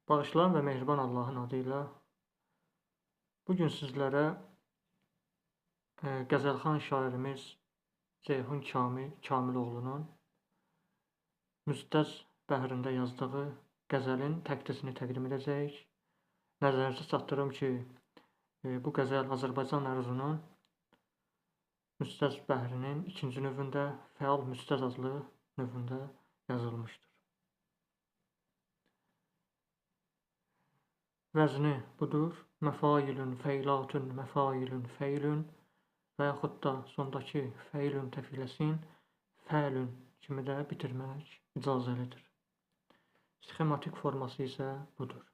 Bağışlayan və mehriban Allahın adıyla bugün sizlərə qəzəlxan şairimiz Ceyhun Kamiloğlunun Müstəz bəhrində yazdığı qəzəlin təqdisini təqdim edəcəyik. Nəzərinizə çatdırım ki, bu qəzəl Azərbaycan ərzunun Müstəz bəhrinin ikinci növündə, Fəal Müstəz adlı növündə yazılmışdır. Vəzni budur. Məfailün, feylatün, məfailün, feylün və yaxud da sondakı feylün təfiləsin fəlün kimi də bitirmək icazəlidir. Sxematik forması isə budur.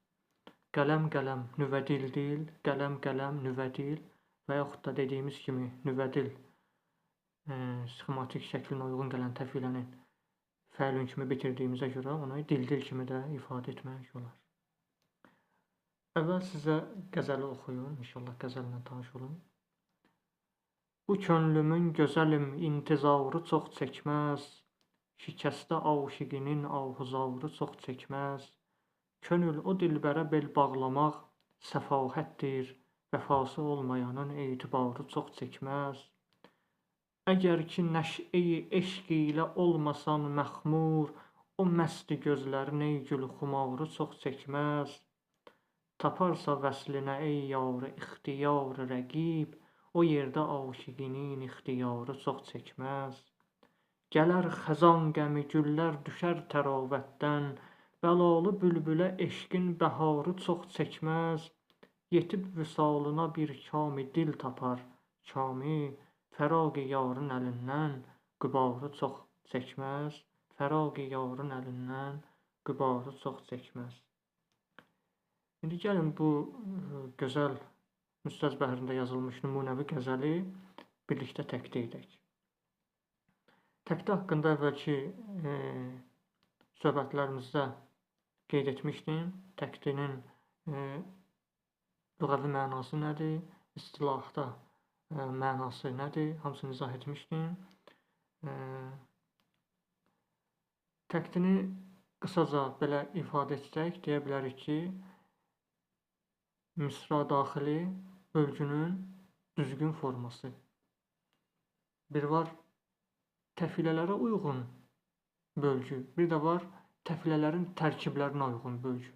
Qələm, qələm, nüvədil, dil, qələm, qələm, nüvədil və yaxud da dediyimiz kimi nüvədil sxematik şəklinə uyğun gələn təfilənin fəlün kimi bitirdiyimizə görə onu dildil kimi də ifadə etmək olar. Əvvəl sizə qəzəli oxuyun, inşallah qəzəllə tanış olun. Bu könlümün gözəlim intizarı çox çəkməz, şikəstə aşiqinin ahuzarı çox çəkməz. Könül o dilbərə bel bağlamaq səfahətdir, vəfası olmayanın etibarı çox çəkməz. Əgər ki nəş'eyi eşq ilə olmasan məxmur, o məsti gözlərin ey gül xumarı çox çəkməz. Taparsa vəslinə ey yarı ixtiyarı rəqib, o yerdə aşiqinin ixtiyarı çox çəkməz. Gələr xəzan qəmi güllər düşər təravətdən, bəlalı bülbülə eşqin bəharı çox çəkməz. Yetib vüsalına bir kami dil tapar, kami fəraqi yarın əlindən qübarı çox çəkməz. Fəraqi yarın əlindən qübarı çox çəkməz. İndi gəlin bu gözəl Müstəz bəhrində yazılmış nümunəvi qəzəli birlikdə təqdi edək. Təqdi haqqında əvvəlki söhbətlərimizdə qeyd etmişdim. Təqdinin lüğəvi mənası nədir? İstilahda mənası nədir? Hamısını izah etmişdim. Təqdini qısaca belə ifadə etsək, deyə bilərik ki, misra daxili bölgünün düzgün forması. Bir var təfilələrə uyğun bölgü, bir də var təfilələrin tərkiblərinə uyğun bölgü.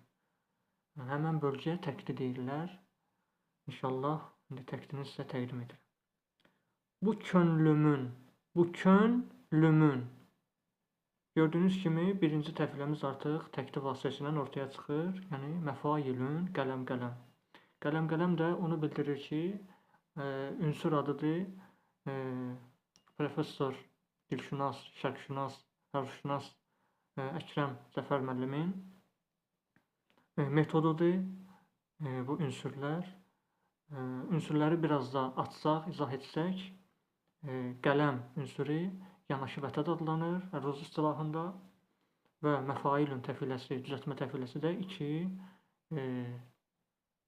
Həmən bölgəyə təqdi deyirlər. İnşallah indi təqdini sizə təqdim edirəm. Bu könlümün, bu könlümün. Gördüyünüz kimi birinci təfiləmiz artıq təqdi vasitəsilə ortaya çıxır. Yəni məfailün, qələm, qələm. Qələm, qələm də onu bildirir ki, ünsür adıdır. Professor, dilşünas, şərqşünas, hərfşünas Əkrəm Zəfər müəllimin metodudur bu ünsürlər. Ünsürləri biraz da açsaq, izah etsək, qələm ünsürü yanaşı vətəd adlanır əruz istilahında və məfailün təfiləsi, düzəltmə təfiləsi də iki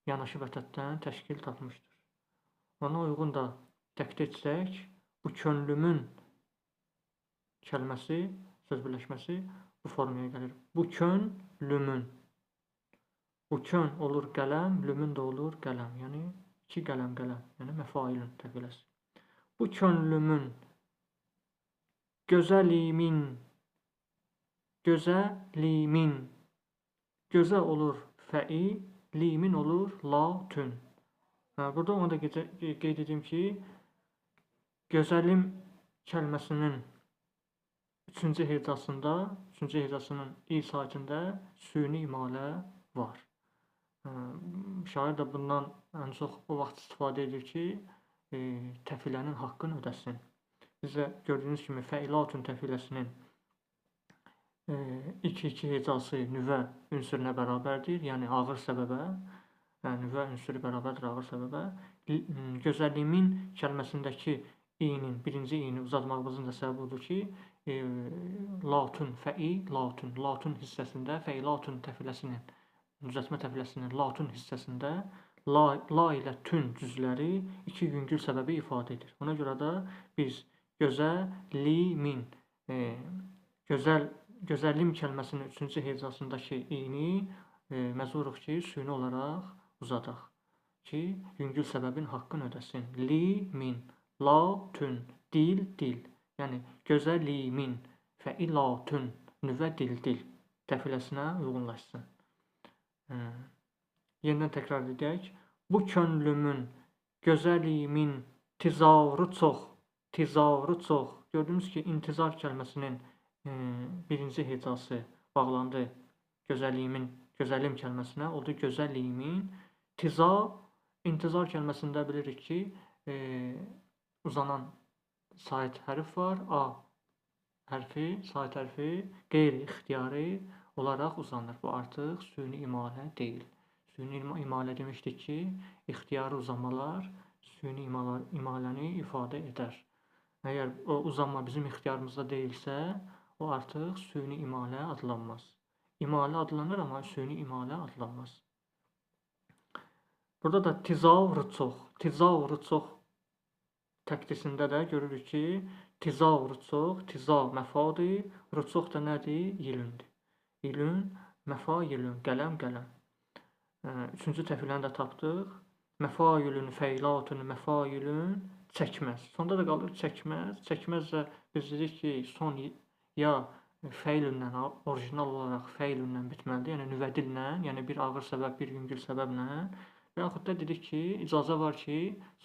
yanaşı vətəddən təşkil tapmışdır. Ona uyğun da təqdi etsək, bu könlümün kəlməsi, söz birləşməsi bu formaya gəlir. Bu könlümün. Bu kön olur qələm, lümün də olur qələm. Yəni iki qələm, qələm. Yəni məfailün təfiləsi. Bu könlümün gözəlimin, gözəlimin. Gözə olur fəil, limin olur latün. Burada onu da qeyd edeyim ki, gözəlim kəlməsinin üçüncü hecasının i sakində süni imalə var. Şair də bundan ən çox o vaxt istifadə edir ki, təfilənin haqqını ödəsin. Bizə gördüyünüz kimi fəilatün təfiləsinin iki hecası nüvə ünsürünə bərabərdir. Yəni ağır səbəbə, nüvə ünsürü bərabərdir ağır səbəbə. Gözəlimin kəlməsindəki i'nin, birinci i'ni uzatmağımızın da səbəbi odur ki, latun, fəil, latun hissəsində, fəilatun təfiləsinin, düzəltmə təfiləsinin latun hissəsində la ilə tün cüzləri iki yüngül səbəbi ifadə edir. Ona görə də biz gözəlimin, gözəlim kəlməsinin üçüncü hecasındakı i'ni məcburuq ki, süni olaraq uzadaq ki, yüngül səbəbin haqqını ödəsin. Li, min, la, tün, dil, dil. Yəni gözəlimin, fəilatün, nüvə, dil, dil təfiləsinə uyğunlaşsın. Yenidən təkrar edək. Bu könlümün, gözəlimin tizarı çox, tizarı çox. Gördünüz ki, intizar kəlməsinin birinci hecası bağlandı gözəlimin, gözəlim kəlməsinə. Oldu gözəlimin. İntizar kəlməsində bilirik ki, uzanan sait hərf var. A hərfi, sait hərfi qeyri-ixtiyari olaraq uzanır. Bu artıq süni imalə deyil. Süni imalə demişdik ki, ixtiyari uzanmalar süni imaləni ifadə edər. Əgər o uzanma bizim ixtiyarımızda deyilsə, o artıq süni imalə adlanmaz. İmalə adlanır, amma süni imalə adlanmaz. Burada da tizavr çox təkdisində də görürük ki, tizavr çox, tizav məfadır, rıçox da nədir? Yilündür. Yilün, məfa, yilün, qələm, qələm. Üçüncü təfiləni də tapdıq. Məfailün, feylatün, məfailün, çəkməz. Sonda da qalır çəkməz. Çəkməz də biz dedik ki, son ya feilünlə, orijinal olaraq feilünlə bitməlidir. Yəni nüvədillə, yəni bir ağır səbəb, bir yüngül səbəblə. Və yaxud da dedik ki, icazə var ki,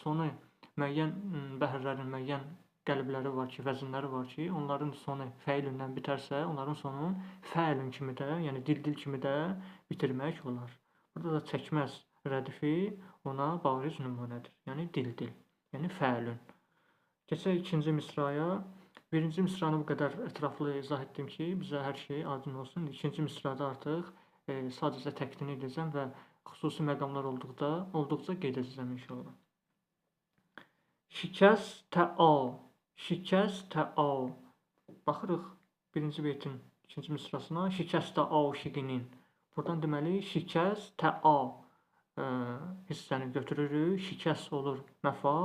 sonu müəyyən bəhrlərin müəyyən qəlbləri var ki, vəzinləri var ki, onların sonu feilünlə bitərsə, onların sonu fəilün kimi də, yəni dil kimi də bitirmək olar. Burada da çəkməz rədifi ona bariz nümunədir. Yəni dil, yəni fəilün. Keçək ikinci misraya. Birinci misranı bu qədər ətraflı izah etdim ki, bizə hər şey aydın olsun. İkinci misrada artıq sadəcə təqdim edəcəm və xüsusi məqamlar olduqca qeyd edəcəm inşallah. Şikəstə-a, şikəstə-a. Baxırıq birinci beytin ikinci misrasına. Şikəstə-a şiqinin. Buradan deməli şikəstə-a hissəni götürürük. Şikəs olur məfa,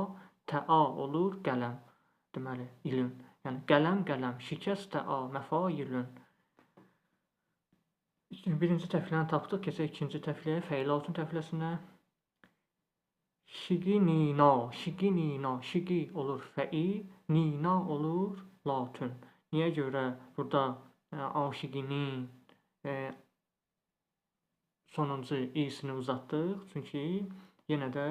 təa olur qələm. Deməli ilün. Yəni qələm, qələm. Şikəstə-a məfa, ilün. Birinci təfiləni tapdıq. Keçək ikinci təfiləyə, feilatun təfiləsinə. Şiqi, nina, şiqi, nina. Şiqi olur fəi, nina olur latun. Niyə görə burada aşiqinin sonuncu i'sini uzatdıq? Çünki yenə də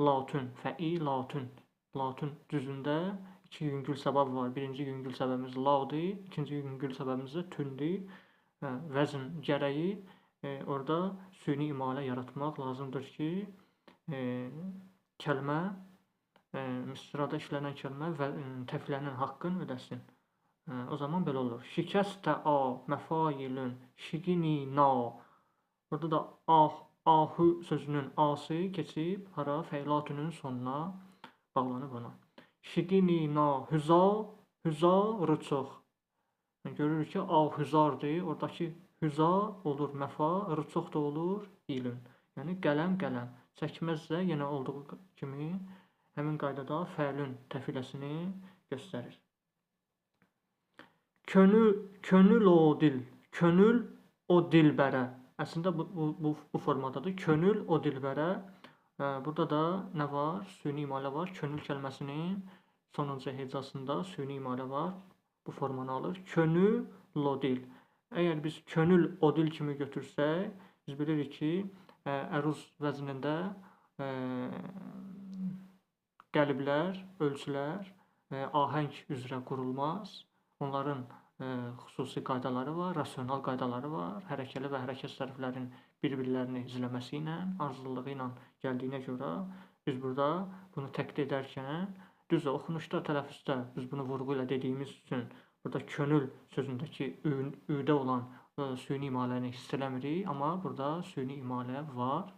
latun, fəi, latun. Latun düzündə iki yüngül səbəb var. Birinci yüngül səbəbimiz ladır, ikinci yüngül səbəbimiz də tündür. Vəzn gərəyi orada süni imalə yaratmaq lazımdır ki, kəlmə, misrada işlənən kəlmə və təfilənin haqqını ödəsin. O zaman belə olur. Şikəstə-a məfailün, şiqini-na. Burada da ahü sözünün a'sı keçib hara feylatünün sonuna bağlanıb ona. Şiqini-na hüza, hüza rıçox. Görürük ki, ahüzardır. Oradakı hüza olur məfa, rıçox da olur ilün. Yəni qələm, qələm. Çəkməzsə yenə olduğu kimi həmin qaydada fəilün təfiləsini göstərir. Könül o dil, könül o dilbərə. Əslində bu formadadır. Könül o dilbərə. Burada da nə var? Süni imalə var. Könül kəlməsinin sonuncu hecasında süni imalə var. Bu formanı alır. Könül o dil. Əgər biz könül o dil kimi götürsək, biz bilirik ki, əruz vəznində qəliblər, ölçülər ahəng üzrə qurulmaz. Onların xüsusi qaydaları var, rasional qaydaları var. Hərəkəli və hərəkət sərflərin bir-birlərini izləməsi ilə, arzuluğu ilə gəldiyinə görə biz burada bunu təqdim edərkən, düzdür, oxunuşda, tələffüzdə biz bunu vurğu ilə dediyimiz üçün burada könül sözündəki üdə olan süni imaləni hiss eləmirik, amma burada süni imalə var.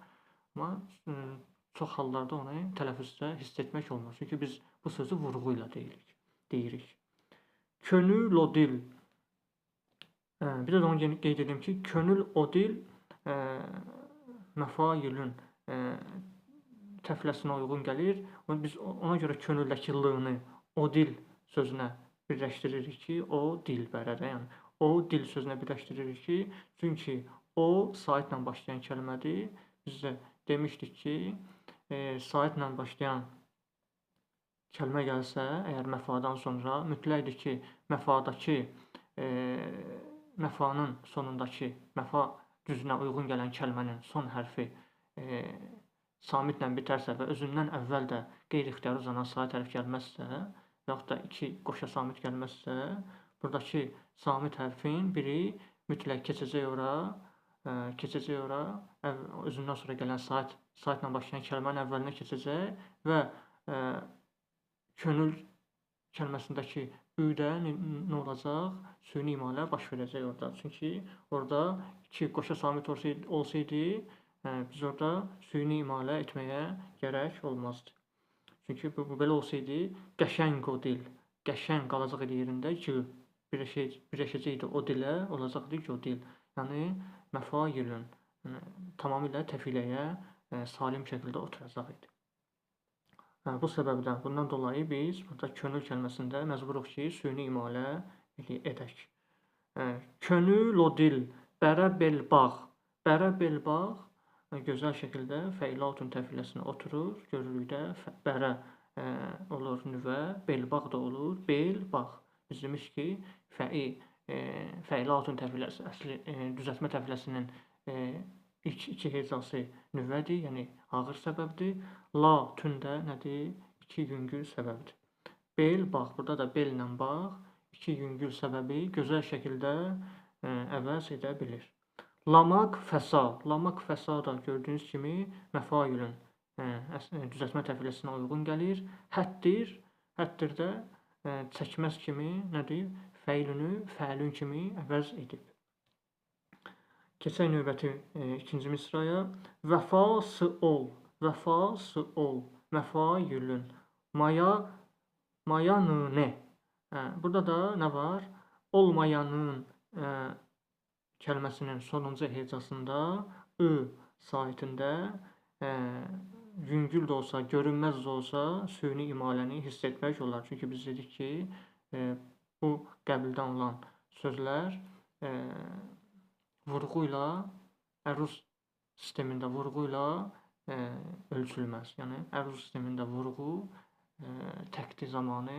Amma çox hallarda onu tələffüzdə hiss etmək olmaz. Çünki biz bu sözü vurğu ilə deyirik. Könül o dil. Bir də onu qeyd edim ki, könül o dil məfailün təfiləsinə uyğun gəlir. Biz ona görə könüldəki l-nı o dil sözünə birləşdiririk ki, o dilbərədə. Yəni o dil sözünə birləşdiririk ki, çünki O, saitlə başlayan kəlmədir. Biz də demişdik ki, saitlə başlayan kəlmə gəlsə, əgər məfadan sonra mütləqdir ki, məfadakı məfanın sonundakı məfa düzünə uyğun gələn kəlmənin son hərfi samitlə bitərsə və özündən əvvəl də qeyri-ixtiyari uzanan sait hərf gəlməzsə, və yaxud da iki qoşa samit gəlməzsə, buradakı samit hərfin biri mütləq keçəcək ora, özündən sonra gələn saitlə başlayan kəlmənin əvvəlinə keçəcək və könül kəlməsindəki ü-də nə olacaq? Süni imalə baş verəcək orada. Çünki orada iki qoşa samit olsaydı, biz orada süni imalə etməyə gərək olmazdı. Çünki bu belə olsaydı, qəşəng o dil, qəşəng qalacaq yerində ki, birləşəcəkdi o dilə, olacaqdı ki, o dil. Yəni, məfailün tamamilə təfiləyə salim şəkildə oturacaq idi. Bu səbəbdən, bundan dolayı biz burada könül kəlməsində məcburuq ki, süni imalə edək. Könül o dil, bərə belbağ. Bərə belbağ gözəl şəkildə fəilatun təfiləsinə oturur. Görürük də bərə olur nüvə, belbağ da olur, belbağ. Biz demiş ki, fəilatun təfiləsi, əsli düzəltmə təfiləsinin ilk iki hecası nüvədir, yəni ağır səbəbdir. La tündə nədir? İki yüngül səbəbdir. Bel, bax, burada da bellə bax, iki yüngül səbəbi gözəl şəkildə əvəz edə bilir. Lamaq, fəsa. Lamaq, fəsa da gördüyünüz kimi məfailün düzəltmə təfiləsinə uyğun gəlir. Həddir. Həddir də çəkməz kimi nədir? Fəilünü fəilün kimi əvəz edib. Keçək növbəti ikinci misraya. Vəfası ol, vəfası ol, məfailün, mayanı. Burada da nə var? Olmayanın kəlməsinin sonuncu hecasında ı saitində yüngül də olsa, görünməz də olsa süni imaləni hiss etmək olar. Çünki biz dedik ki, bu qəbildən olan sözlər vurğu ilə, əruz sistemində vurğu ilə ölçülməz. Yəni, əruz sistemində vurğu təqdi zamanı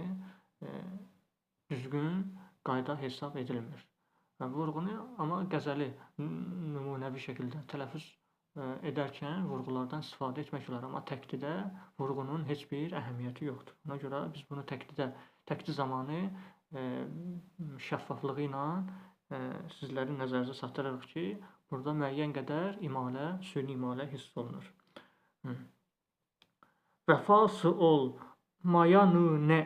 düzgün qayda hesab edilmir. Vurğunu, amma qəzəli nümunəvi şəkildə tələffüz edərkən vurğulardan istifadə etmək olar. Amma təqdidə vurğunun heç bir əhəmiyyəti yoxdur. Ona görə biz bunu təqdi zamanı şəffaflığı ilə sizlərin nəzərinizə çatdırırıq ki, burada müəyyən qədər imalə, süni imalə hiss olunur. Vəfası ol, mayanı nə,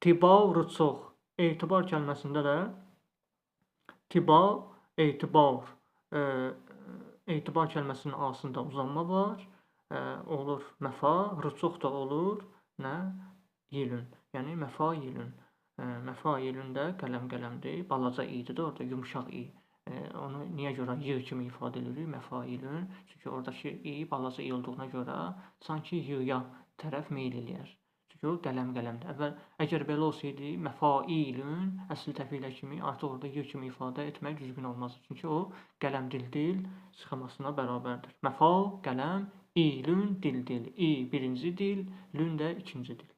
tibarı çox. Etibar kəlməsində də tibar, etibar. Etibar kəlməsinin asında uzanma var. Olur məfa, rıçox da olur. Nə? Yilün. Yəni məfailün. Məfailün də qələm-qələmdir. Balaca i'dir də orada, yumuşaq i. Onu niyə görə y kimi ifadə edirik? Məfailün. Çünki oradakı i balaca i olduğuna görə sanki y-ya tərəf meyl eləyər. Çünki o qələm-qələmdir. Əgər belə olsaydı, məfailün əsl təfilə kimi artıq orada y kimi ifadə etmək düzgün olmaz. Çünki o qələm-dil sıxamasına bərabərdir. Məfa, qələm, ilün, dil. I birinci dil, lün də ikinci dil.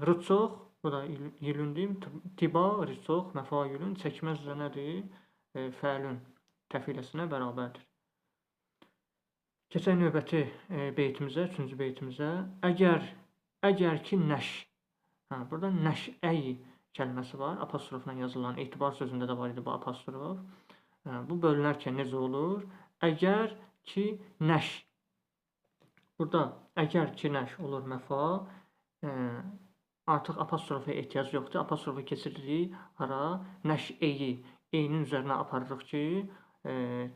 Rıçox, bu da yilündür. Tiba, rıçox, məfailün çəkməz də nədir? Fəilün təfiləsinə bərabərdir. Keçək növbəti beytimizə, üçüncü beytimizə. Əgər ki nəş. Burada nəşəyi kəlməsi var. Apostrofla yazılan, etibar sözündə də var idi bu apostrof. Bu bölünərkən necə olur? Əgər ki nəş. Burada əgər ki nəş olur məfa. Artıq apostrofa ehtiyac yoxdur. Apostrofu keçiririk ara, nəşəyi eynin üzərinə aparırıq ki,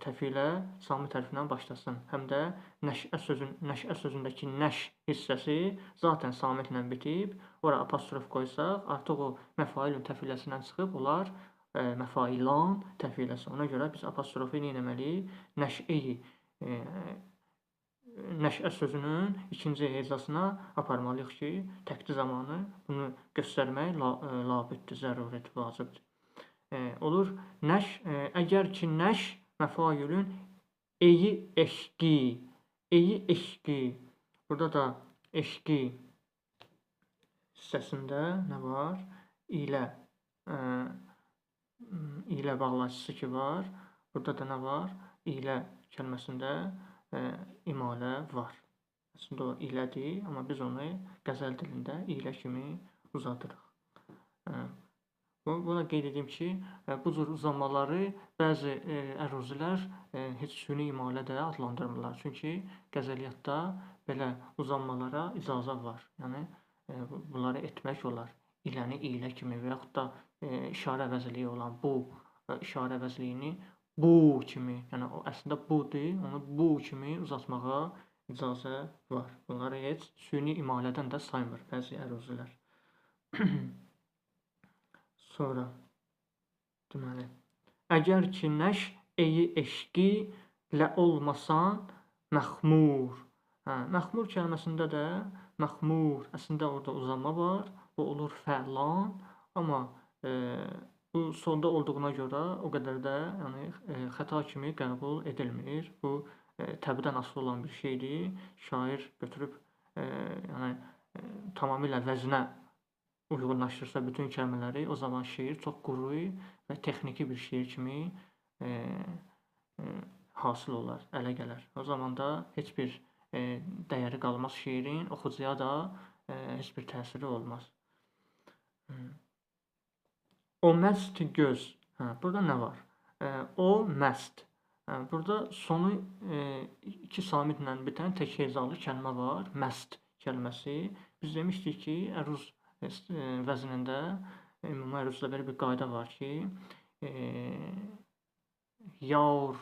təfilə samit hərfindən başlasın. Həm də nəşə sözündəki nəş hissəsi zaten samitlə bitib. Ora apostrof qoysaq, artıq o məfailün təfiləsindən çıxıb, olar məfailan təfiləsi. Ona görə biz apostrofu nə etməliyik? Nəşəyi nəşə sözünün ikinci hecasına aparmalıyıq ki, təqdi zamanı bunu göstərmək labüddür, zəruridir, vacibdir. olur nəş, əgər ki nəş məfailün eyi eşqi, eyi eşqi. Burada da eşqi hissəsində nə var? İlə ilə bağlaçısı ki var. Burada da nə var? İlə kəlməsində imalə var. Aslında o ilədir, amma biz onu qəzəl dilində ilə kimi uzadırıq. Buna qeyd edeyim ki, bu cür uzanmaları bəzi əruzilər heç süni imalə də adlandırmırlar. Çünki qəzəliyyatda belə uzanmalara icazə var. Yəni bunları etmək olar. İləni ilə kimi və yaxud da işarə əvəzliyi olan bu işarə əvəzliyini bu kimi, yəni o əslində budur, onu bu kimi uzatmağa icazə var. Bunları heç süni imalədən də saymır bəzi əruzilər. Sonra deməli, əgər ki nəş eyi eşqi lə olmasan məxmur. Məxmur kəlməsində də məxmur əslində orada uzanma var. Bu olur fəlan, amma bu sonda olduğuna görə o qədər də yəni xəta kimi qəbul edilmir. Bu təbdən asılı olan bir şeydir. Şair götürüb yəni tamamilə vəznə uyğunlaşdırsa bütün kəlmələri, o zaman şeir çox quru və texniki bir şeir kimi hasil olar, ələ gələr. O zaman da heç bir dəyəri qalmaz şeirin, oxucuya da heç bir təsiri olmaz. O məst göz. Burada nə var? O məst. Burada sonu iki samitlə bitən tək hecalı kəlmə var. Məst kəlməsi. Biz demişdik ki, əruz vəznində ümumi əruzda belə bir qayda var ki, yaur,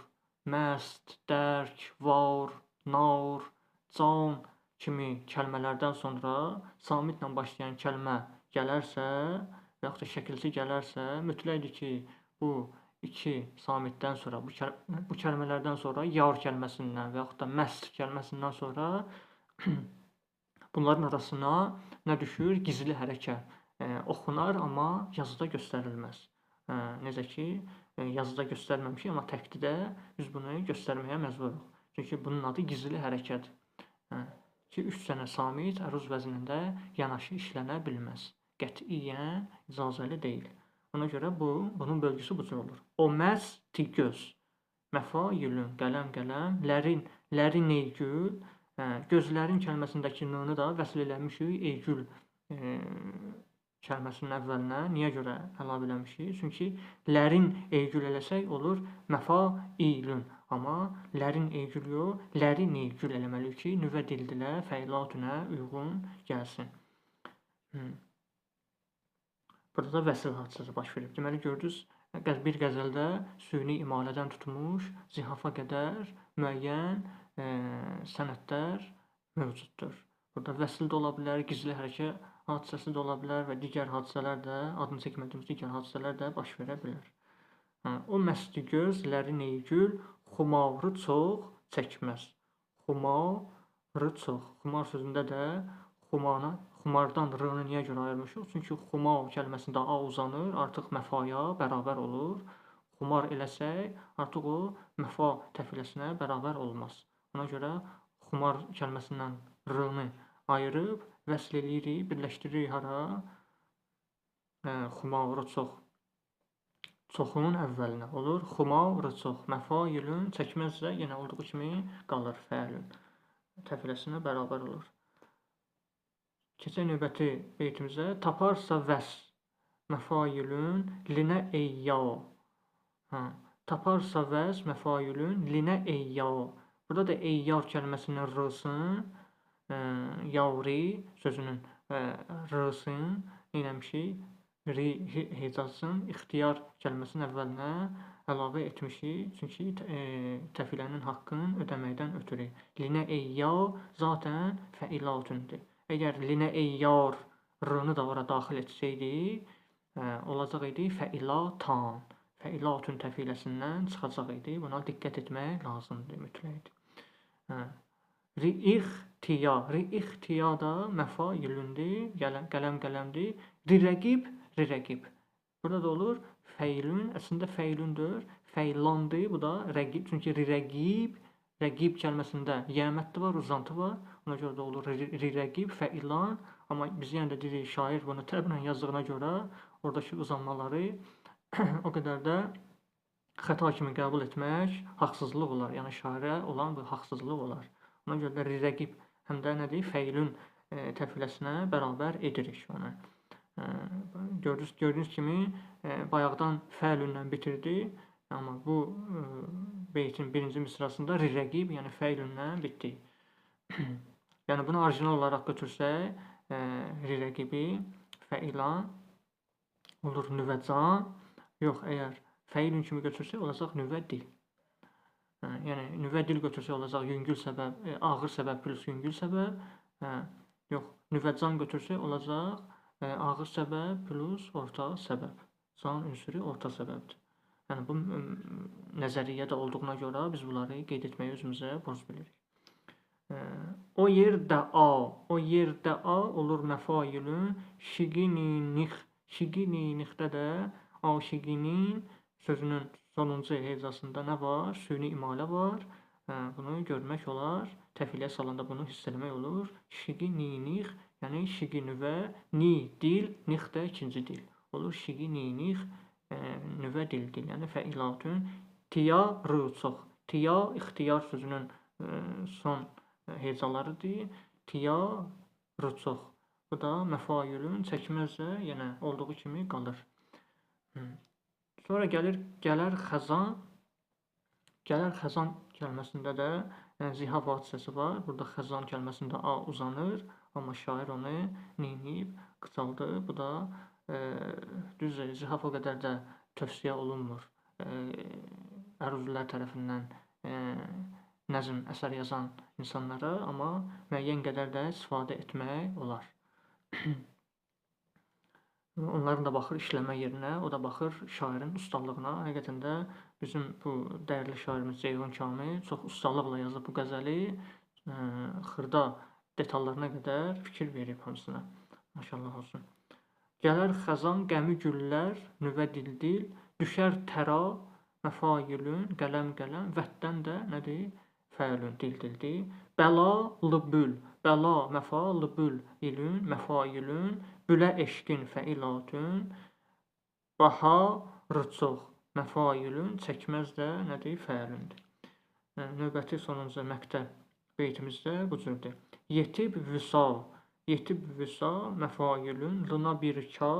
məst, dərk, var, naur, can kimi kəlmələrdən sonra samitlə başlayan kəlmə gələrsə və yaxud da şəkilsi gələrsə, mütləqdir ki, bu iki samitdən sonra, bu kəlmələrdən sonra yar kəlməsindən və yaxud da məst kəlməsindən sonra bunların arasına nə düşür? Gizli hərəkə oxunar, amma yazıda göstərilməz. Necə ki, yazıda göstərməmişik, amma təqdidə biz bunu göstərməyə məcburuq. Çünki bunun adı gizli hərəkədir. Ki, 3 dənə samit əruz vəznində yanaşı işlənə bilməz. Qətiyyən icazəli deyil. Ona görə bunun bölgüsü bu cür olur. O məsti göz. Məfailün, qələm, lərin eygül. Gözlərin kəlməsindəki n-nı da vəsl eləmişik eygül kəlməsinin əvvəlinə. Niyə görə əlavə eləmişik? Çünki lərin eygül eləsək olur məfailün. Amma lərin eygül yox, lərin eygül eləməliyik ki, nüvə dildilə, fəilatünə uyğun gəlsin. Burada da vəsl hadisəsi baş verib. Deməli, gördünüz, bir qəzəldə süni imalədən tutmuş, zihafa qədər müəyyən sənədlər mövcuddur. Burada vəsl də ola bilər, gizli hərəkə hadisəsi də ola bilər və digər hadisələr də, adını çəkmədiyimiz digər hadisələr də baş verə bilər. O məsti gözlərin eygül, xumarı çox çəkməz. Xumarı çox. Xumar sözündə də xumardan r-nı niyə görə ayırmışıq? Çünki xumar kəlməsində a uzanır, artıq məfaya bərabər olur. Xumar eləsək, artıq o məfa təfiləsinə bərabər olmaz. Ona görə xumar kəlməsindən r-nı ayırıb, vəsl eləyirik, birləşdiririk hara? Xumarı çox. Çoxun əvvəlinə olur. Xumarı çox. Məfailün çəkməzsə yenə olduğu kimi qalır fəilün. Təfiləsinə bərabər olur. Keçək növbəti beytimizə. Taparsa vəs məfailün linə eyya. Taparsa vəs məfailün linə eyya. Burada da eyyar kəlməsinin r-sın, yavri sözünün r-sın eləmişik. Ri hecasın ixtiyar kəlməsinin əvvəlinə əlavə etmişik. Çünki təfilənin haqqını ödəməkdən ötürü. Linə eyya zatən fəilatündür. Əgər linə eyyar r-nı da ora daxil etsəydik, olacaq idi fəilatan. Fəilatun təfiləsindən çıxacaq idi. Buna diqqət etmək lazımdır, mütləqdir. Ri-ixtiya da məfailündür, qələm-qələmdir. Ri-rəqib. Burada da olur Feylün əslində feylündür. Feylandır. Bu da rəqib. Çünki rəqib kəlməsində yəmətdə var, uzantı var. Ona görə də olur rəqib, feilan. Amma biz yenə də deyirik, şair bunu təblə yazdığına görə oradakı uzanmaları o qədər də xəta kimi qəbul etmək haqsızlıq olar. Yəni şairə olan bu haqsızlıq olar. Ona görə də rəqib həm də nədir? Feylün təfiləsinə bərabər edirik onu. Gördüyünüz kimi bayaqdan fəilünlə bitirdi. Amma bu beytin birinci misrasında rəqib, yəni fəilünlə bitdi. Yəni bunu orijinal olaraq götürsək, rəqibi fəilan olur nüvəcan. Yox, əgər fəilün kimi götürsək olacaq nüvədil. Yəni nüvə dil götürsək olacaq yüngül səbəb, ağır səbəb plus yüngül səbəb. Yox, nüvəcan götürsək olacaq ağır səbəb plus orta səbəb. Can ünsürü orta səbəbdir. Yəni bu nəzəriyyədə olduğuna görə biz bunları qeyd etməyi özümüzə borc bilirik. O yerdə A olur məfailün şiginixdə də aşiqinin sözünün sonuncu hecasında nə var? Süni imalə var. Bunu görmək olar. Təfiliyə salanda bunu hiss etmək olur. Şiginix, yəni şiginüvə, ni dil, nix də ikinci dil. Olur şiginix, nüvə dildir. Yəni fəilatün tiya rı çox. Tiya ixtiyar sözünün son hecalarıdır. Tiya rı çox. Bu da məfailün çəkməzcə yenə olduğu kimi qalır. Sonra gələr xəzan. Gələr xəzan kəlməsində də zihaf hadisəsi var. Burada xəzan kəlməsində A uzanır. Amma şair onu neyinib, qısaldı. Bu da düzdür, zihaf o qədər də tövsiyə olunmur. Əruzilər tərəfindən nəzm əsər yazan insanlara, amma müəyyən qədər də istifadə etmək olar. Onların da baxır işləmə yerinə, o da baxır şairin ustalığına. Həqiqətən də bizim bu dəyərli şairimiz Ceyhun Kamil çox ustalıqla yazıb bu qəzəli, xırda detallarına qədər fikir verib hamısına. Maşallah olsun. Gələr xəzan, qəmi güllər, nüvə dildil, düşər təra, məfailün, qələm, vətdən də nədir? Fəilün, dildildir. Bəla, lıbül, bəla, məfa, lıbül, ilün, məfailün, bülə eşkin, fəilatün, baha, rıçox, məfailün, çəkməz də nədir? Fəilündür. Növbəti sonuncu məqtə beytimizdə bu cürdür. Yetib vüsal, məfailün, lına bir ka,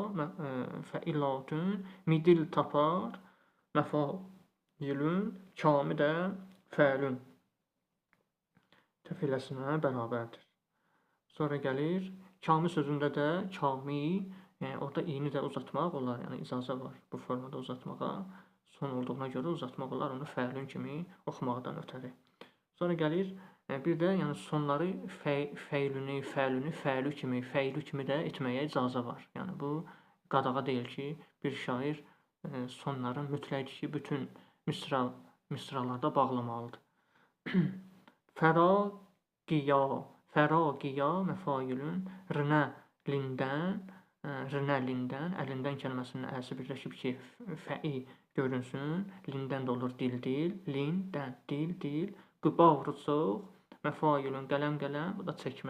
fəilatün, midil tapar, məfailün, kami də fəilün təfiləsinə bərabərdir. Sonra gəlir, kami sözündə də kami, yəni orada ini də uzatmaq olar, yəni icazə var bu formada uzatmağa. Son olduğuna görə uzatmaq olar, onu fəilün kimi oxumaqdan ötəri. Sonra gəlir, bir də yəni sonları fəilünü, fəilü kimi də etməyə icazə var. Yəni bu qadağa deyil ki, bir şair sonların mütləq ki, bütün misralarda bağlamalıdır. Fəraqiya məfailün, rınə lindən, əlindən kəlməsinin əsi birləşib ki, fəi görünsün, lindən də olur dil, lindən, dil, qıbav rıçox, məfailün, qələm, bu da çəkmə.